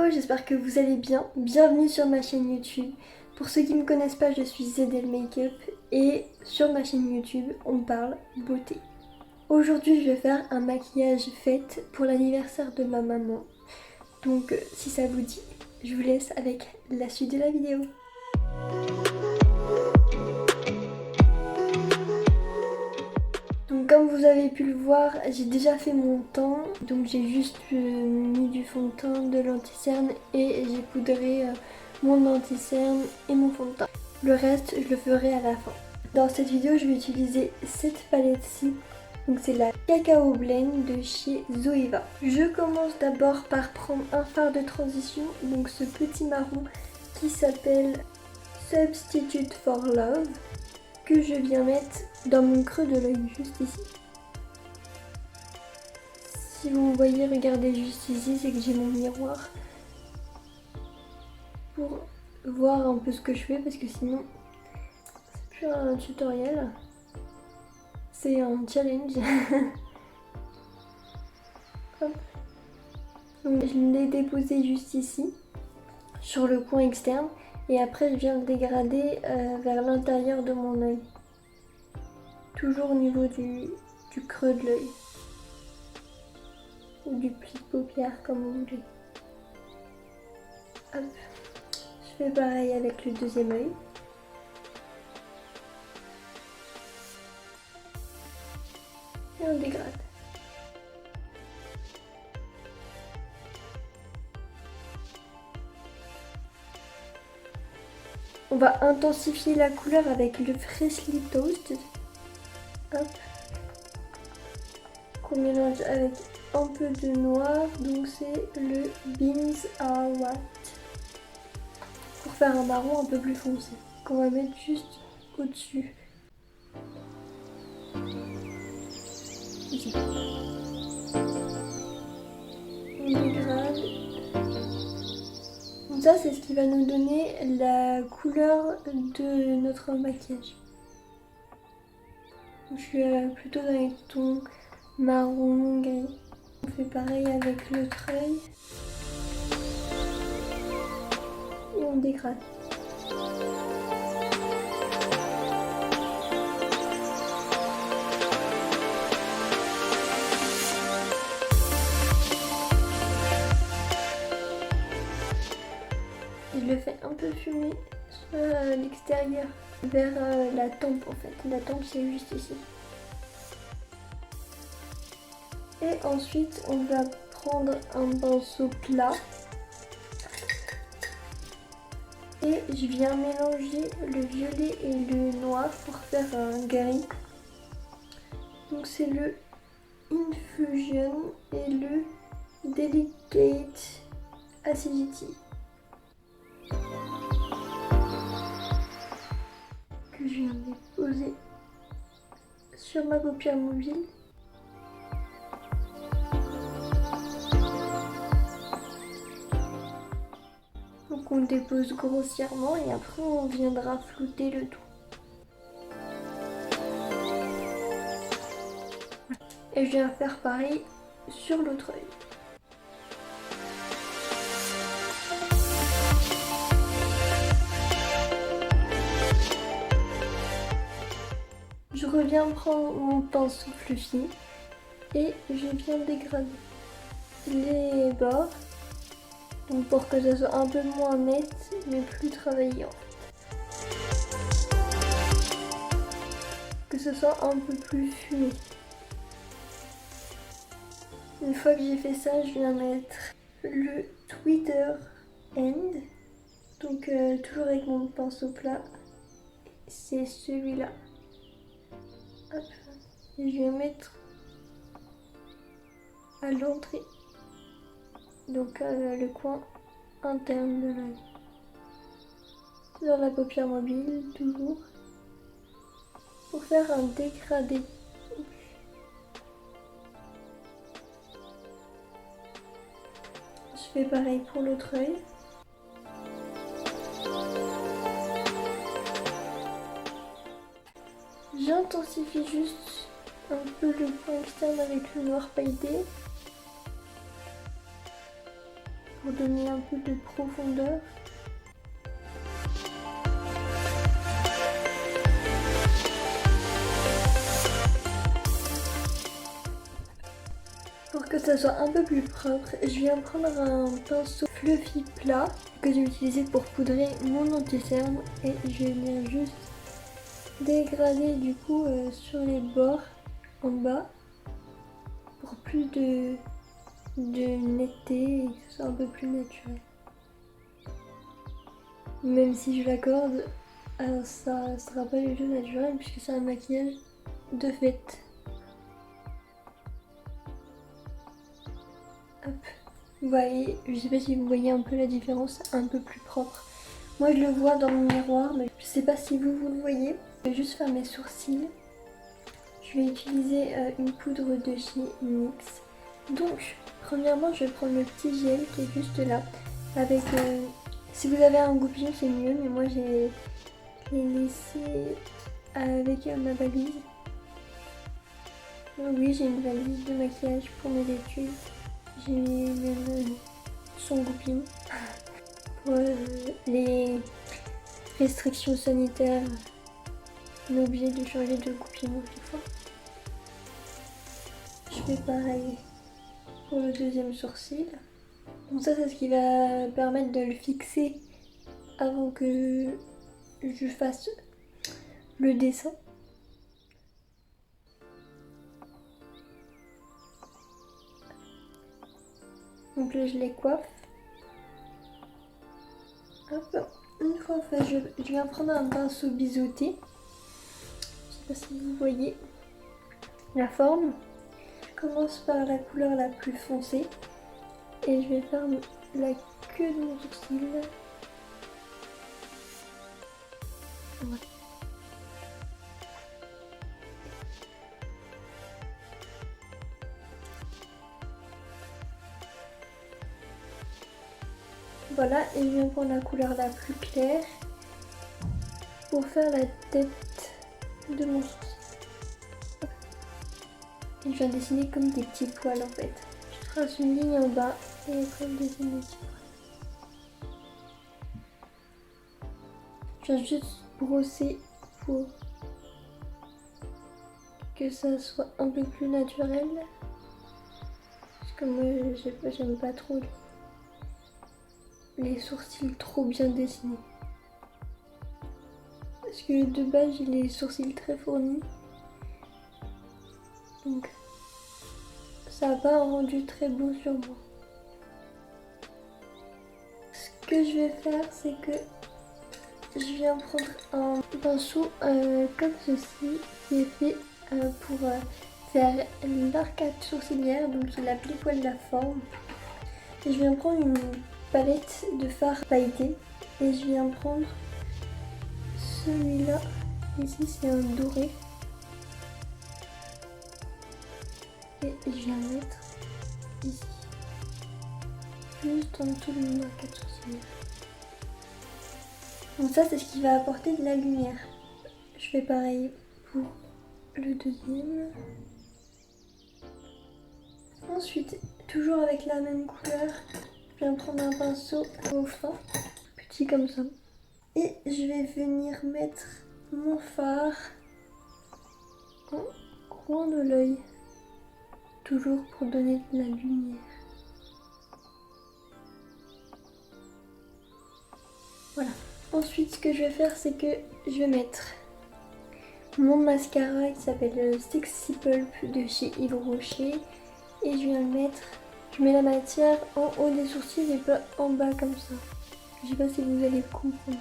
Hello, j'espère que vous allez bien. Bienvenue sur ma chaîne YouTube. Pour ceux qui ne me connaissent pas, je suis Zedel Makeup et sur ma chaîne YouTube, on parle beauté. Aujourd'hui, je vais faire un maquillage fête pour l'anniversaire de ma maman. Donc, si ça vous dit, je vous laisse avec la suite de la vidéo. Donc comme vous avez pu le voir, j'ai déjà fait mon teint. Donc j'ai juste mis du fond de teint, de l'anti-cerne et j'ai poudré mon anti-cerne et mon fond de teint. Le reste, je le ferai à la fin. Dans cette vidéo, je vais utiliser cette palette-ci. Donc c'est la Cacao Blend de chez Zoeva. Je commence d'abord par prendre un fard de transition. Donc ce petit marron qui s'appelle Substitute for Love, que je viens mettre dans mon creux de l'œil, juste ici. Si vous voyez, regardez juste ici, c'est que j'ai mon miroir pour voir un peu ce que je fais, parce que sinon c'est plus un tutoriel, c'est un challenge. Hop. Donc je l'ai déposé juste ici, sur le coin externe, et après je viens le dégrader vers l'intérieur de mon œil. Toujours au niveau du creux de l'œil. Ou du pli de paupière, comme vous voulez. Hop. Je fais pareil avec le deuxième œil. Et on dégrade. On va intensifier la couleur avec le Freshly Toasted. Hop. Qu'on mélange avec un peu de noir, donc c'est le Beans Are White. Pour faire un marron un peu plus foncé, qu'on va mettre juste au-dessus. Ici. On dégrade. Donc ça, c'est ce qui va nous donner la couleur de notre maquillage. Je suis plutôt dans les tons marron, gris. On fait pareil avec l'autre œil. Et on dégrade. Je le fais un peu fumer sur l'extérieur, vers la tempe en fait. La tempe, c'est juste ici. Et ensuite, on va prendre un pinceau plat. Et je viens mélanger le violet et le noir pour faire un gris. Donc c'est le Infusion et le Delicate Acidity. Que je viens de déposer sur ma paupière mobile. Donc on le dépose grossièrement et après on viendra flouter le tout. Et je viens faire pareil sur l'autre œil. Je reviens prendre mon pinceau fluffy et je viens dégrader les bords. Donc pour que ça soit un peu moins net mais plus travaillé en fait. Que ce soit un peu plus fumé. Une fois que j'ai fait ça, je viens mettre le Twitter End. Donc toujours avec mon pinceau plat. C'est celui-là. Hop. Et je vais mettre à l'entrée. Donc le coin interne de l'œil. Dans la paupière mobile, toujours. Pour faire un dégradé. Je fais pareil pour l'autre œil. J'intensifie juste un peu le point externe avec le noir pailleté. pour donner un peu de profondeur. Pour que ça soit un peu plus propre, je viens prendre un pinceau fluffy plat que j'ai utilisé pour poudrer mon anti-cerne et je vais venir juste dégrader du coup sur les bords en bas pour plus de netteté et que ce soit un peu plus naturel. Même si je l'accorde, ça sera pas du tout naturel puisque c'est un maquillage de fête. Hop. Vous voyez, je sais pas si vous voyez un peu la différence, un peu plus propre. Moi je le vois dans mon miroir, mais je sais pas si vous le voyez. Je vais juste faire mes sourcils. Je vais utiliser une poudre de chez NYX. Donc, premièrement, je vais prendre le petit gel qui est juste là. Avec, si vous avez un goupillon, c'est mieux, mais moi j'ai laissé avec ma valise. Oui, j'ai une valise de maquillage pour mes études. J'ai même son goupillon pour les restrictions sanitaires. On est obligé de changer de goupillon chaque fois. Je fais pareil pour le deuxième sourcil. Donc ça, c'est ce qui va permettre de le fixer avant que je fasse le dessin. Donc là, je les coiffe. Hop. Une fois fait, je viens prendre un pinceau biseauté. Je sais pas si vous voyez la forme. Je commence par la couleur la plus foncée et je vais faire la queue de mon sourcil. Ouais. Voilà, et je viens prendre la couleur la plus claire pour faire la tête de mon sourcil. Et je viens dessiner comme des petits poils en fait. Je trace une ligne en bas et après je dessine des petits poils. Je viens juste brosser pour que ça soit un peu plus naturel. Parce que moi j'aime pas trop les sourcils trop bien dessinés. Parce que de base j'ai les sourcils très fournis. Donc ça n'a pas un rendu très beau sur moi. Ce que je vais faire, c'est que je viens prendre un pinceau comme ceci qui est fait pour faire l'arcade sourcilière, donc il a pile poil la forme. Et je viens prendre une palette de fard pailleté et je viens prendre celui-là. Ici c'est un doré. Et je viens mettre ici, juste en dessous de mon arcade sourcilière. Donc ça c'est ce qui va apporter de la lumière. Je fais pareil pour le deuxième. Ensuite, toujours avec la même couleur, je viens prendre un pinceau au fin, petit comme ça. Et je vais venir mettre mon fard en coin de l'œil. Toujours pour donner de la lumière. Voilà. Ensuite, ce que je vais faire, c'est que je vais mettre mon mascara qui s'appelle Sexy Pulp de chez Yves Rocher. Et je viens le mettre, je mets la matière en haut des sourcils et pas en bas comme ça. Je sais pas si vous allez comprendre.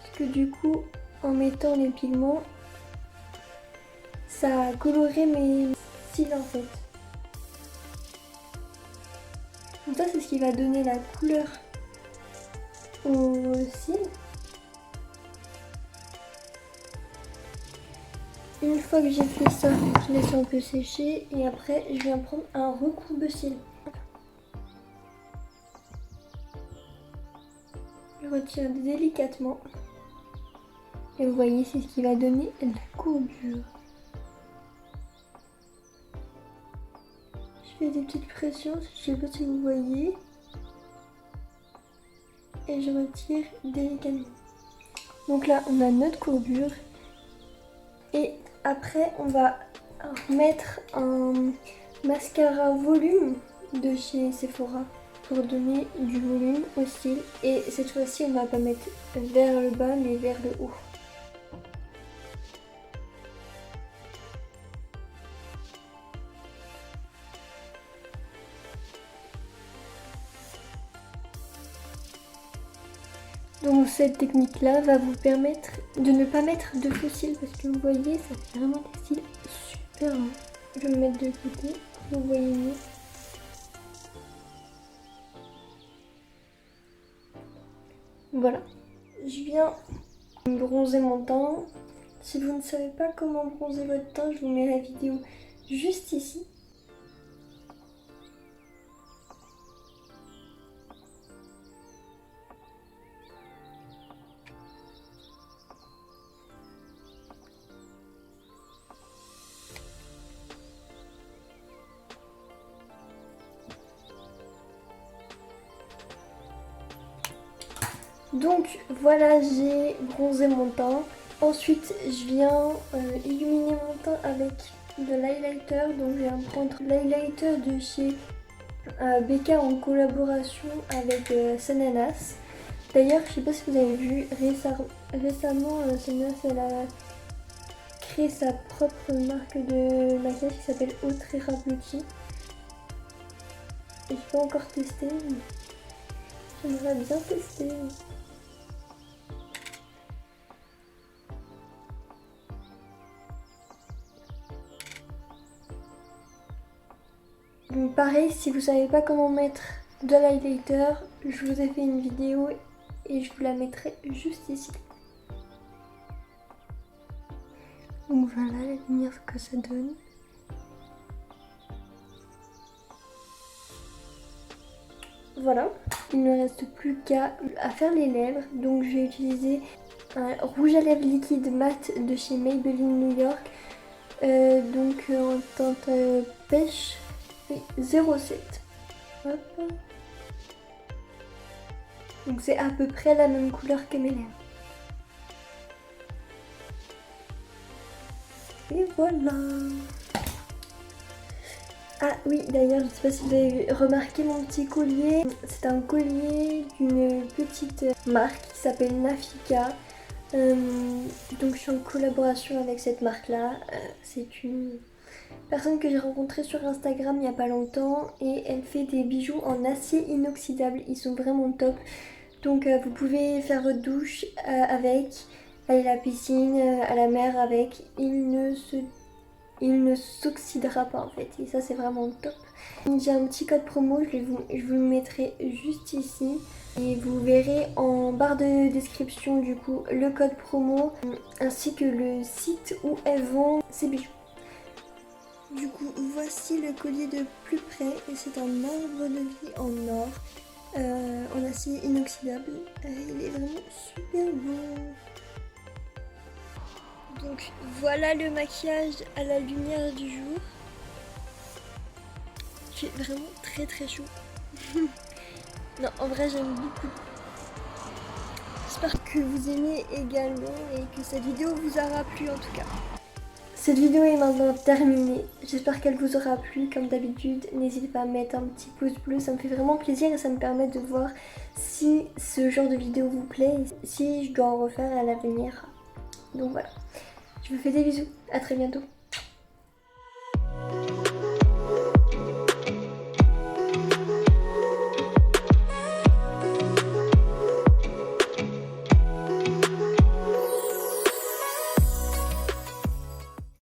Parce que du coup, en mettant les pigments, ça a coloré mes cils en fait. Donc ça c'est ce qui va donner la couleur aux cils. Une fois que j'ai fait ça, je laisse un peu sécher et après je viens prendre un recourbe-cils. Je retire délicatement et vous voyez c'est ce qui va donner la courbure. Je fais des petites pressions, je sais pas si vous voyez. Et je retire délicatement. Donc là, on a notre courbure. Et après, on va mettre un mascara volume de chez Sephora pour donner du volume au cils. Et cette fois-ci, on va pas mettre vers le bas, mais vers le haut. Donc cette technique-là va vous permettre de ne pas mettre de faux cils parce que vous voyez, ça fait vraiment des cils super longs. Je vais me mettre de côté, vous voyez mieux. Voilà. Je viens bronzer mon teint. Si vous ne savez pas comment bronzer votre teint, je vous mets la vidéo juste ici. Donc voilà, j'ai bronzé mon teint. Ensuite, je viens illuminer mon teint avec de l'highlighter. Donc je viens prendre l'highlighter de chez BK en collaboration avec Sananas. D'ailleurs, je sais pas si vous avez vu, récemment Sananas elle a créé sa propre marque de maquillage qui s'appelle Outrera Beauty. Et je pas encore testé, mais j'aimerais bien tester. Donc pareil, si vous savez pas comment mettre de l'highlighter, je vous ai fait une vidéo et je vous la mettrai juste ici. Donc voilà la lumière que ça donne. Voilà, il ne reste plus qu'à faire les lèvres. Donc je vais utiliser un rouge à lèvres liquide mat de chez Maybelline New York. Donc en teinte pêche 07. Hop. Donc c'est à peu près la même couleur que mes lèvres. Et voilà. Ah oui, d'ailleurs, je ne sais pas si vous avez remarqué mon petit collier. C'est un collier d'une petite marque qui s'appelle Nafika. Donc je suis en collaboration avec cette marque-là. C'est une personne que j'ai rencontrée sur Instagram il n'y a pas longtemps et elle fait des bijoux en acier inoxydable. Ils sont vraiment top. Donc vous pouvez faire votre douche avec, aller à la piscine, à la mer avec. Il ne s'oxydera pas en fait et ça c'est vraiment top. J'ai un petit code promo, je vous le mettrai juste ici. Et vous verrez en barre de description du coup le code promo ainsi que le site où elles vendent ces bijoux. Du coup voici le collier de plus près et c'est un arbre de vie en or, en acier inoxydable. Il est vraiment super beau. Donc voilà le maquillage à la lumière du jour. Il fait vraiment très très chaud. Non, en vrai j'aime beaucoup. J'espère que vous aimez également et que cette vidéo vous aura plu en tout cas. Cette vidéo est maintenant terminée. J'espère qu'elle vous aura plu. Comme d'habitude, n'hésitez pas à mettre un petit pouce bleu. Ça me fait vraiment plaisir et ça me permet de voir si ce genre de vidéo vous plaît et si je dois en refaire à l'avenir. Donc voilà. Je vous fais des bisous. À très bientôt.